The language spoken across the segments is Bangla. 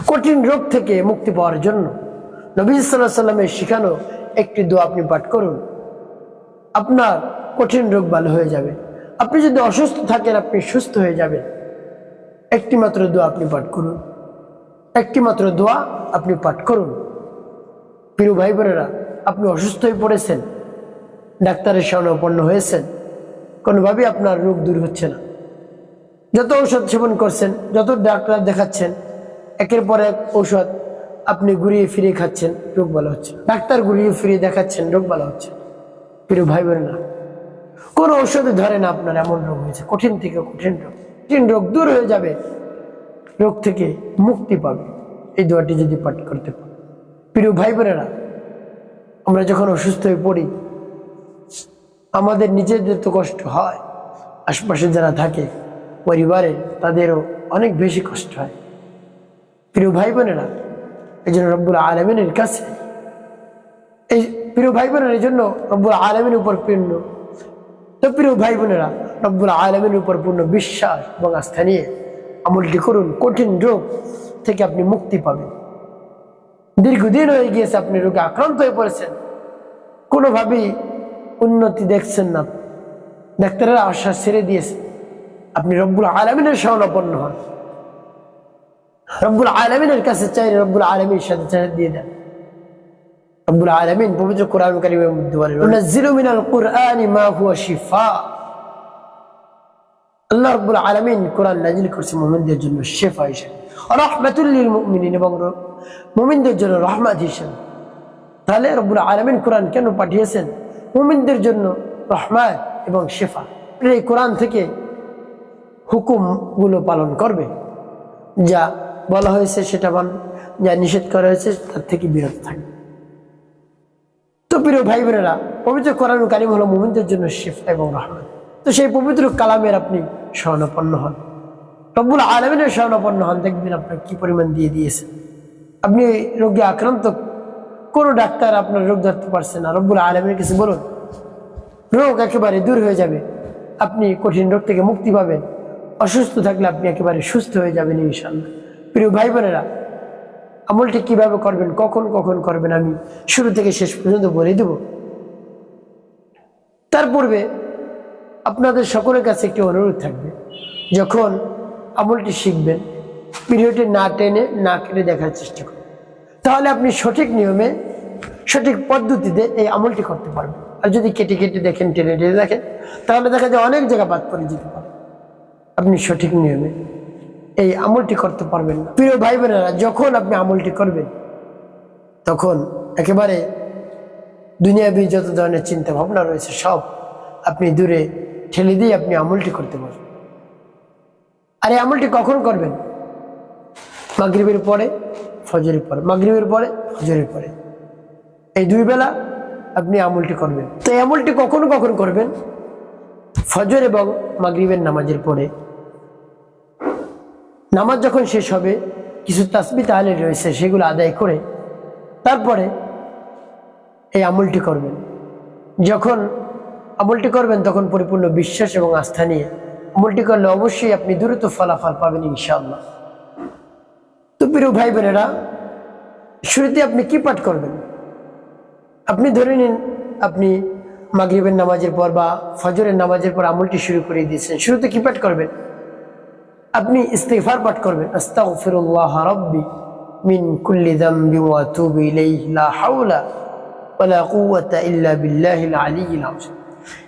কঠিন রোগ থেকে মুক্তি পাওয়ার জন্য নবী সাল্লাল্লাহু আলাইহি ওয়াসাল্লামের শিখানো একটি দোয়া আপনি পাঠ করুন, আপনার কঠিন রোগ ভালো হয়ে যাবে। আপনি যদি অসুস্থ থাকেন আপনি সুস্থ হয়ে যাবেন। একটি মাত্র দোয়া আপনি পাঠ করুন, একটি মাত্র দোয়া আপনি পাঠ করুন। প্রিয় ভাই বোনেরা, আপনি অসুস্থ হয়ে পড়েছেন, ডাক্তারের শরণাপন্ন হয়েছেন, কোনোভাবেই আপনার রোগ দূর হচ্ছে না। যত ঔষধ সেবন করছেন, যত ডাক্তার দেখাচ্ছেন, একের পর এক ঔষধ আপনি ঘুরিয়ে ফিরিয়ে খাচ্ছেন, রোগ ভালো হচ্ছে। ডাক্তার ঘুরিয়ে ফিরিয়ে দেখাচ্ছেন, রোগ ভালো হচ্ছে। প্রিয় ভাই বোনেরা, কোন ঔষধে ধরে না আপনার এমন রোগ হয়েছে, কঠিন থেকে কঠিন রোগ। কঠিন রোগ দূর হয়ে যাবে, রোগ থেকে মুক্তি পাবে এই দোয়াটি যদি পাঠ করতে পারে। প্রিয় ভাই বোনেরা, আমরা যখন অসুস্থ হয়ে পড়ি আমাদের নিজেদের তো কষ্ট হয়, আশপাশে যারা থাকে পরিবারে তাদেরও অনেক বেশি কষ্ট হয়। প্রিয় ভাই বোনেরা, এই জন্য রব্বুল আলামিনের কাছে এই প্রিয় ভাই বোনেরা, এই জন্য রব্বুল আলামিনের উপর পূর্ণ তো প্রিয় ভাই বোনেরা, রব্বুল আলামিনের উপর পূর্ণ বিশ্বাস এবং আস্থা নিয়ে আমলটি করুন। কঠিন রোগ থেকে আপনি মুক্তি পাবেন। দীর্ঘদিন হয়ে গিয়েছে আপনি রোগে আক্রান্ত হয়ে পড়েছেন, কোনোভাবেই উন্নতি দেখছেন না, ডাক্তারের আশ্বাস ছেড়ে দিয়েছে। আপনি রব্বুল আলামিনের শরণাপন্ন হন, রব্বুল আলামিনের কাছে চাইলে রব্বুল আলামিনের সাথে চাই দিয়ে দেন। রব্বুল আলামিন পবিত্র কোরআন কারীমের মধ্যে বলেন, "ওয়ানাজ্জিলু মিনাল কুরআনি মা হুয়া শিফা।" আল্লাহ রব্বুল আলামিন কোরআন নাযিল করেছেন মুমিনদের জন্য শিফা হিসেবে, রাহমাতুল লিল মুমিনিন, এবং মুমিনদের জন্য রহমত হিসেবে। তাহলে রব্বুল আলামিন কোরআন কেন পাঠিয়েছেন? মুমিনদের জন্য রহমত এবং শিফা। এই কোরআন থেকে হুকুমগুলো পালন করবে, যা বলা হয়েছে সেটা মানবে, যা নিষেধ করা হয়েছে তার থেকে বিরত থাকবে। তো প্রিয় ভাই বোনেরা, পবিত্র কোরআন কারীম হলো মুমিনদের জন্য শিফা এবং রহমত। তো সেই পবিত্র কালামের আপনি শরণাপন্ন হন, রব্বুল আলামিনের শরণাপন্ন হন, দেখবেন আপনার কি পরিমাণ দিয়ে দিয়েছে। আপনি রোগে আক্রান্ত, কোনো ডাক্তার আপনার রোগ ধরতে পারছে না, রব্বুল আলামিনের কাছে বলুন, রোগ একেবারে দূর হয়ে যাবে, আপনি কঠিন রোগ থেকে মুক্তি পাবেন। অসুস্থ থাকলে আপনি একেবারে সুস্থ হয়ে যাবেন ইনশাআল্লাহ। প্রিয় ভাই বোনেরা, আমলটি কিভাবে করবেন, কখন কখন করবেন, আমি শুরু থেকে শেষ পর্যন্ত বলে দেব। তার পূর্বে আপনাদের সকলের কাছে একটি অনুরোধ থাকবে, যখন আমলটি শিখবেন ভিডিওটি না টেনে না কেটে দেখার চেষ্টা করুন, তাহলে আপনি সঠিক নিয়মে সঠিক পদ্ধতিতে এই আমলটি করতে পারবেন। আর যদি কেটে কেটে দেখেন, টেনে টেনে দেখেন, তাহলে দেখা যায় অনেক জায়গা বাদ পড়ে যেতে পারে, আপনি সঠিক নিয়মে এই আমলটি করতে পারবেন না। প্রিয় ভাই বোনেরা, যখন আপনি আমলটি করবেন তখন একেবারে দুনিয়াবি যত ধরনের চিন্তা ভাবনা রয়েছে সব আপনি দূরে ঠেলে দিয়ে আপনি আমলটি করতে পারবেন। আর এই আমলটি কখন করবেন? মাগরিবের পরে, ফজরের পরে, মাগরিবের পরে, ফজরের পরে, এই দুই বেলা আপনি আমলটি করবেন। তো এই আমলটি কখন কখন করবেন? ফজর এবং মাগরিবের নামাজের পরে। নামাজ যখন শেষ হবে, কিছু তাসবিহ তাহলিল রয়েছে সেগুলো আদায় করে তারপরে এই আমলটি করবেন। যখন আমলটি করবেন তখন পরিপূর্ণ বিশ্বাস এবং আস্থা নিয়ে আমলটি করলে অবশ্যই আপনি দ্রুত ফলাফল পাবেন ইনশাআল্লাহ। তো প্রিয় ভাই বোনেরা, শুরুতে আপনি কি পাঠ করবেন? আপনি ধরে নিন আপনি মাগরিবের নামাজের পর বা ফজরের নামাজের পর আমলটি শুরু করে দিয়েছেন। শুরুতে কি পাঠ করবেন? আপনি ইস্তিগফার পাঠ করবেন, আস্তাগফিরুল্লাহ রাব্বি মিন কুল্লি যামবি ওয়া আতুবু ইলাইহি লা হাওলা ওয়ালা কুওয়াতা ইল্লা বিল্লাহিল আলিয়্যিল আযীম।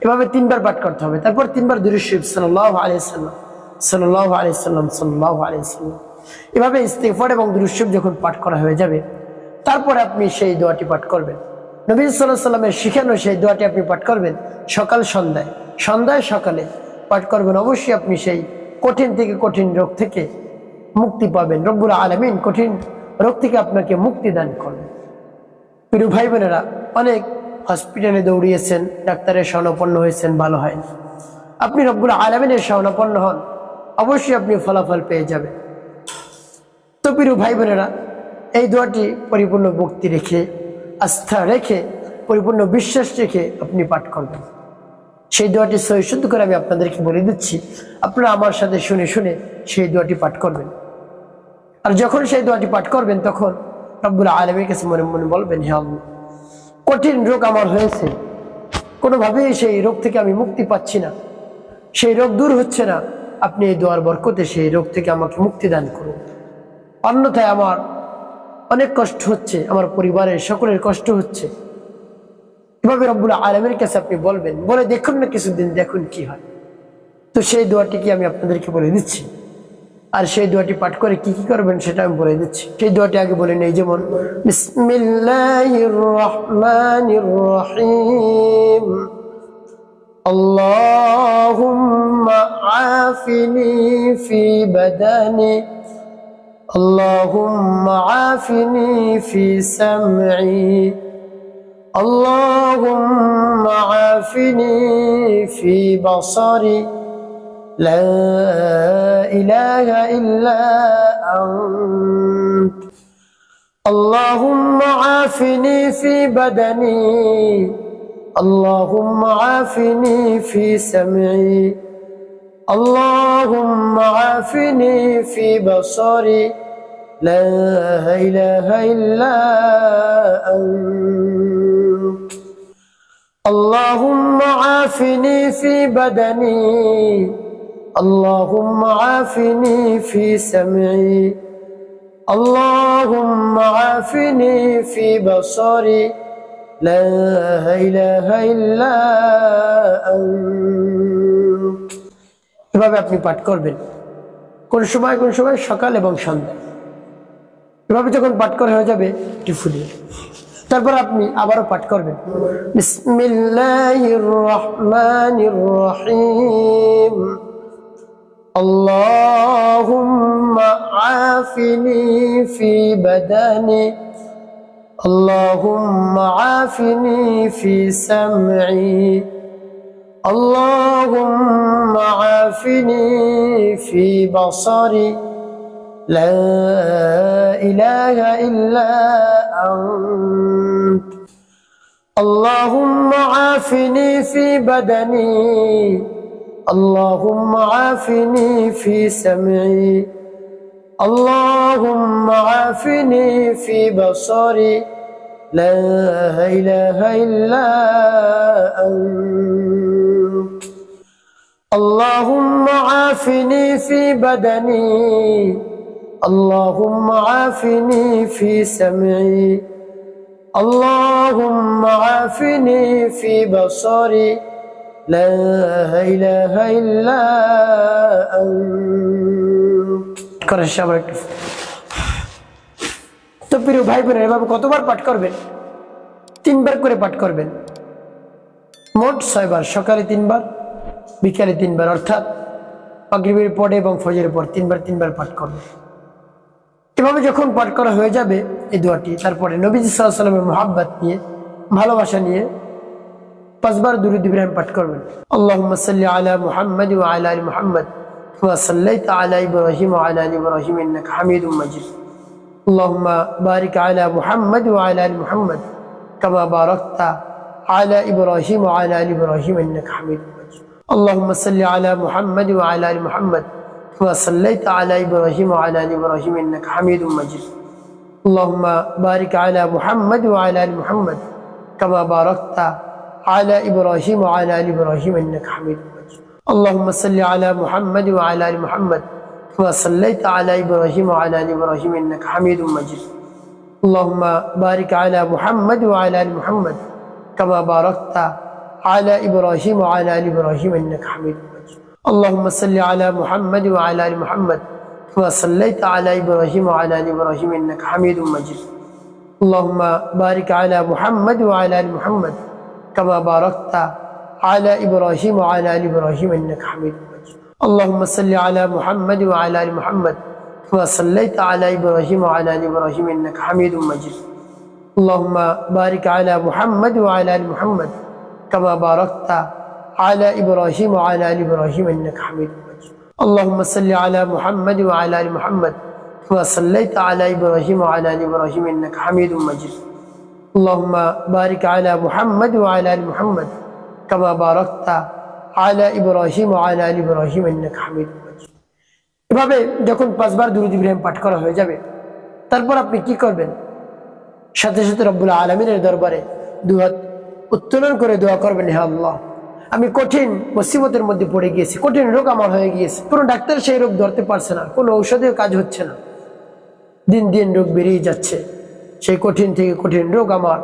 এভাবে তিনবার পাঠ করতে হবে। তারপর তিনবার দুরূদ শরীফ সাল্লাল্লাহু আলাইহি ওয়াসাল্লাম, সাল্লাল্লাহু আলাইহি ওয়াসাল্লাম, সাল্লাল্লাহু আলাইহি ওয়াসাল্লাম। এভাবে ইস্তিগফার এবং দুরূদ শরীফ যখন পাঠ করা হয়ে যাবে, তারপরে আপনি সেই দোয়াটি পাঠ করবেন। নবী সাল্লাল্লাহু আলাইহি ওয়াসাল্লামের শিখানো সেই দোয়াটি আপনি পাঠ করবেন সকাল সন্ধ্যায়, সন্ধ্যায় সকালে পাঠ করবেন। অবশ্যই আপনি সেই কঠিন থেকে কঠিন রোগ থেকে মুক্তি পাবেন। রব্বুল আলামিন কঠিন রোগ থেকে আপনাকে মুক্তি দান করবেন। প্রিয় ভাই বোনেরা, অনেক হসপিটালে দৌড়িয়েছেন, ডাক্তারের শরণাপন্ন হয়েছেন, ভালো হয়নি। আপনি রব্বুল আলামিনের শরণাপন্ন হন, অবশ্যই আপনি ফলাফল পেয়ে যাবেন। তো প্রিয় ভাই বোনেরা, এই দোয়াটি পরিপূর্ণ ভক্তি রেখে, আস্থা রেখে, পরিপূর্ণ বিশ্বাস রেখে আপনি পাঠ করবেন। সেই দোয়াটি সহি শুদ্ধ করে আমি আপনাদেরকে বলে দিচ্ছি, আপনারা আমার সাথে শুনে শুনে সেই দোয়াটি পাঠ করবেন। আর যখন সেই দোয়াটি পাঠ করবেন তখন রব্বুল আলামিনের কাছে মনে মনে বলবেন, হে আল্লাহ, কঠিন রোগ আমার হয়েছে, কোনোভাবেই সেই রোগ থেকে আমি মুক্তি পাচ্ছি না, সেই রোগ দূর হচ্ছে না, আপনি এই দোয়ার বরকতে সেই রোগ থেকে আমাকে মুক্তি দান করুন। অন্যথায় আমার অনেক কষ্ট হচ্ছে, আমার পরিবারের সকলের কষ্ট হচ্ছে। এভাবে রব্বুল আলামিনের কাছে আপনি বলবেন, বলে দেখুন না কিছুদিন, দেখুন কি হয়। তো সেই দোয়াটি কি আমি আপনাদেরকে বলে দিচ্ছি, আর সেই দোয়াটি পাঠ করে কি কি করবেন সেটা আমি বলে দিচ্ছি। সেই দোয়াটি আগে বলে নেই, যেমন বিসমিল্লাহির রহমানির রহিম, আল্লাহুম্মা আফিনি ফি বাদানি, আল্লাহুম্মা আফিনি ফি সামঈ, আল্লাহুম্মা আফিনি ফি বাসারি, লা ইলাহা ইল্লা আনত, আল্লাহুম্মা আফিনি ফি বাদানি, আল্লাহুম্মা আফিনি ফি সামঈ, আল্লাহুম্মা আফিনি ফি বাসারি, লা ইলাহা ইল্লা আনত, আল্লাহুম্মা আফিনি ফি বাদানি, আল্লাহুম্মা আফিনি ফি সামঈ, আল্লাহুম্মা আফিনি ফি বাসারি, লা ইলাহা ইল্লা আনত। এভাবে আপনি পাঠ করবেন, কোন সময় সকাল এবং সন্ধ্যা। এভাবে যখন পাঠ করা হয়ে যাবে একটু ফুলিয়ে তারপর আপনি আবারও পাঠ করবেন, বিসমিল্লাহির রহমানির রহিম, আল্লাহুম্মা আফিনি ফি বাদানি, আল্লাহুম্মা আফিনি ফি সামঈ, আল্লাহুম্মা আফিনি ফি বাসারি, লা ইলাহা ইল্লা আনত, আল্লাহুম্মা আফিনি ফি বাদানি, আল্লাহুম্মা আফিনি ফি সামঈ, আল্লাহুম্মা আফিনি ফি বাসারি, লা ইলাহা ইল্লা আনত, আল্লাহুম্মা আফিনি ফি বাদানি, আল্লাহুম্মা আফিনি ফি সামঈ, আল্লাহুম্মা আফিনি ফি বাসারি, লা ইলাহা ইল্লা আনত। করে সবার একটু। তো প্রিয় ভাই বোনেরা, এভাবে কতবার পাঠ করবেন? 3 বার করে পাঠ করবেন, মোট 6 বার, সকালে 3 বার, বিকালে 3 বার, অর্থাৎ মাগরিবের পরে এবং ফজরের পর 3 বার পাঠ করবেন। এভাবে যখন পাঠ করা হয়ে যাবে এই দোয়াটি, তারপরে নবীজি সাল্লাল্লাহু আলাইহি ওয়াসাল্লামের মুহাব্বত নিয়ে, ভালোবাসা নিয়ে 5 বার দুরূদ ইব্রাহিম পাঠ করবেন। আল্লাহুম্মা সাল্লি আলা মুহাম্মাদ ওয়া আলা আলি মুহাম্মাদ কামা সাল্লাইতা আলা ইব্রাহিম ওয়া আলা আলি ইব্রাহিম ইন্নাকা হামিদুম মাজিদ। আল্লাহুম্মা বারিক আলা মুহাম্মাদ ওয়া আলা আলি মুহাম্মাদ কামা বারাকতা আলা ইব্রাহিম ওয়া আলা আলি ইব্রাহিম ইন্নাকা হামিদুম মাজিদ। আল্লাহুম্মা সাল্লি আলা মুহাম্মাদ ওয়া আলা আলি মুহাম্মাদ কামা সাল্লাইতা আলা ইব্রাহিম ওয়া আলা আলি ইব্রাহিম ইন্নাকা হামিদুম মাজিদ। আল্লাহুম্মা বারিক আলা মুহাম্মাদ ওয়া আলা আলি মুহাম্মাদ কামা বারাকতা على إبراهيم وعلى آل إبراهيم إنك حميد مجيد. اللهم صل على محمد وعلى آل محمد كما صليت على إبراهيم وعلى آل إبراهيم إنك حميد مجيد. اللهم بارك على محمد وعلى آل محمد كما باركت على إبراهيم وعلى آل إبراهيم إنك حميد مجيد. اللهم صل على محمد وعلى آل محمد كما صليت على إبراهيم وعلى آل إبراهيم إنك حميد مجيد. اللهم بارك على محمد وعلى آل محمد كما باركت على إبراهيم وعلى آل إبراهيم إنك حميد مجيد. اللهم صل على محمد وعلى آل محمد كما صليت على إبراهيم وعلى آل إبراهيم إنك حميد مجيد. اللهم بارك على محمد وعلى آل محمد كما باركت على إبراهيم وعلى آل إبراهيم إنك حميد مجيد. اللهم صل على محمد وعلى آل محمد كما صليت على إبراهيم وعلى آل إبراهيم إنك حميد مجيد. اللهم بارك على محمد وعلى آل محمد كما باركت على إبراهيم وعلى آل إبراهيم إنك حميد مجيد. এভাবে যখন 5 বার দুরূদ ইব্রাহিম পাঠ করা হয়ে যাবে, তারপর আপনি কি করবেন? সাথে সাথে রব্বুল আলামিনের দরবারে দুহাত উত্তোলন করে দোয়া করবেন, হে আল্লাহ, আমি কঠিন মুসিবতের মধ্যে পড়ে গিয়েছি, কঠিন রোগ আমার হয়ে গিয়েছে, কোনো ডাক্তার সেই রোগ ধরতে পারছে না, কোনো ঔষধেও কাজ হচ্ছে না, দিন দিন রোগ বেরিয়ে যাচ্ছে, সেই কঠিন থেকে কঠিন রোগ আমার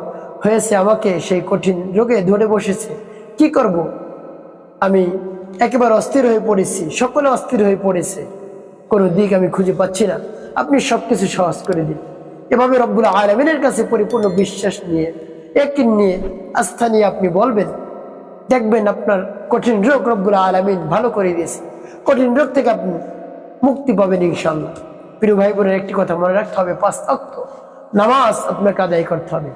হয়েছে, আমাকে সেই কঠিন রোগে ধরে বসেছে, কি করব? আমি একেবারে অস্থির হয়ে পড়েছি, সকলে অস্থির হয়ে পড়েছে, কোনো দিক আমি খুঁজে পাচ্ছি না, আপনি সবকিছু সহজ করে দিন। এভাবে রব্বুল আলামিনের কাছে পরিপূর্ণ বিশ্বাস নিয়ে, ইয়াকিন নিয়ে, আস্থা নিয়ে আপনি বলবেন, দেখবেন আপনার কঠিন রোগ রব্বুল আলামিন ভালো করে দিয়েছে, কঠিন রোগ থেকে আপনি মুক্তি পাবেন ইনশাআল্লাহ। প্রিয় ভাই বোনের, একটি কথা মনে রাখতে হবে, 5 ওয়াক্ত নামাজ আপনাকে আদায় করতে হবে।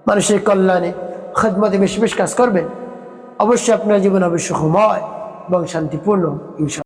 মানুষের কল্যাণে, খেদমতে বেশি বেশি কাজ করবেন, অবশ্যই আপনার জীবন হবে সুখময় এবং শান্তিপূর্ণ ইনশাআল্লাহ।